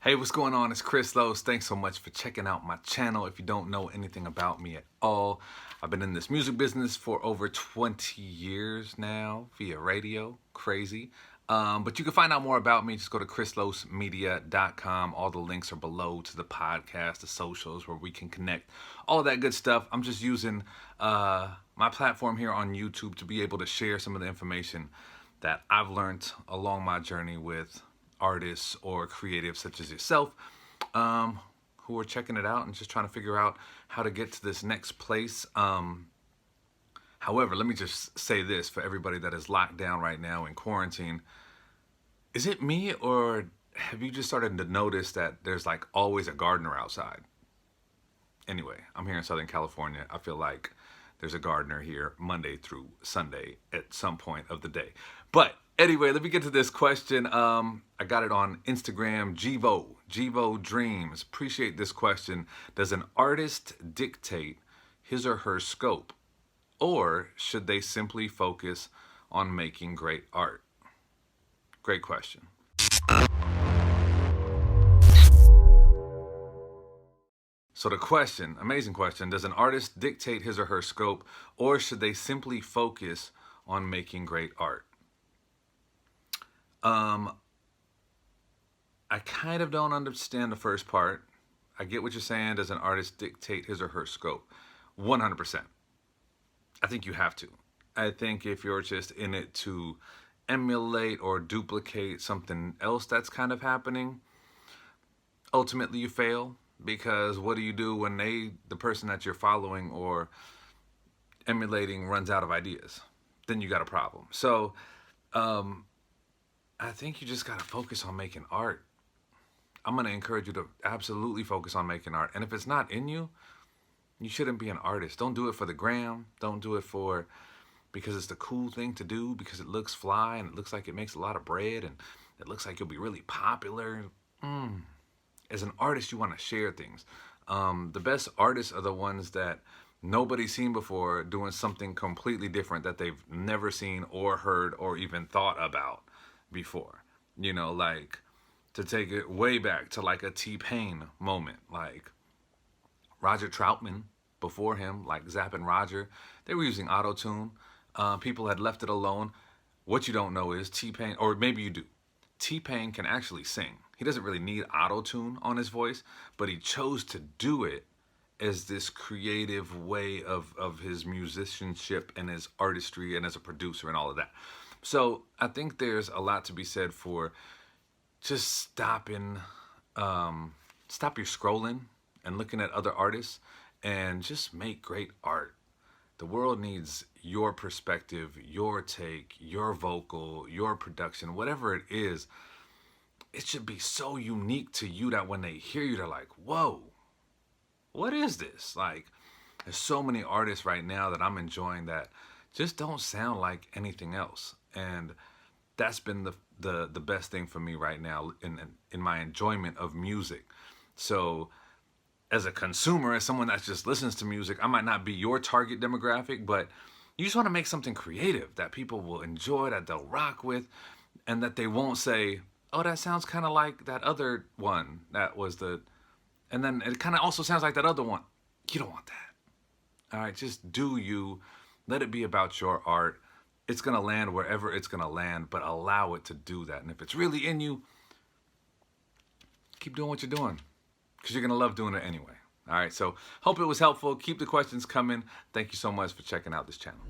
Hey, what's going on? It's Chris Loos. Thanks so much for checking out my channel. If you don't know anything about me at all, I've been in this music business for over 20 years now via radio. Crazy. But you can find out more about me. Just go to chrisloosmedia.com. All the links are below to the podcast, the socials where we can connect, all that good stuff. I'm just using my platform here on YouTube to be able to share some of the information that I've learned along my journey with artists or creatives such as yourself, who are checking it out and just trying to figure out how to get to this next place. However, let me just say this for everybody that is locked down right now in quarantine. Is it me, or have you just started to notice that there's like always a gardener outside? Anyway, I'm here in Southern California. I feel like there's a gardener here Monday through Sunday at some point of the day. But anyway, let me get to this question. I got it on Instagram, Jeevo Dreams. Appreciate this question. Does an artist dictate his or her scope, or should they simply focus on making great art? Great question. So the question, amazing question, does an artist dictate his or her scope, or should they simply focus on making great art? I kind of don't understand the first part. I get what you're saying. Does an artist dictate his or her scope? 100%. I think you have to. I think if you're just in it to emulate or duplicate something else that's kind of happening, ultimately you fail, because what do you do when the person that you're following or emulating runs out of ideas? Then you got a problem. So I think you just got to focus on making art. I'm going to encourage you to absolutely focus on making art. And if it's not in you, you shouldn't be an artist. Don't do it for the gram. Don't do it because it's the cool thing to do, because it looks fly and it looks like it makes a lot of bread and it looks like you'll be really popular. As an artist, you want to share things. The best artists are the ones that nobody's seen before, doing something completely different that they've never seen or heard or even thought about before. You know, like, to take it way back to like a T-Pain moment, like Roger Troutman before him, like Zapp and Roger, they were using auto-tune. People had left it alone. What you don't know is T-Pain, or maybe you do, T-Pain can actually sing. He doesn't really need auto-tune on his voice, but he chose to do it as this creative way of his musicianship and his artistry and as a producer and all of that. So I think there's a lot to be said for just stop your scrolling and looking at other artists and just make great art. The world needs your perspective, your take, your vocal, your production, whatever it is. It should be so unique to you that when they hear you, they're like, whoa, what is this? Like, there's so many artists right now that I'm enjoying that just don't sound like anything else. And that's been the best thing for me right now in my enjoyment of music. So as a consumer, as someone that just listens to music, I might not be your target demographic, but you just want to make something creative that people will enjoy, that they'll rock with, and that they won't say, oh, that sounds kind of like that other one that was and then it kind of also sounds like that other one. You don't want that. All right, just do you. Let it be about your art. It's going to land wherever it's going to land, but allow it to do that. And if it's really in you, keep doing what you're doing, because you're going to love doing it anyway. All right, so hope it was helpful. Keep the questions coming. Thank you so much for checking out this channel.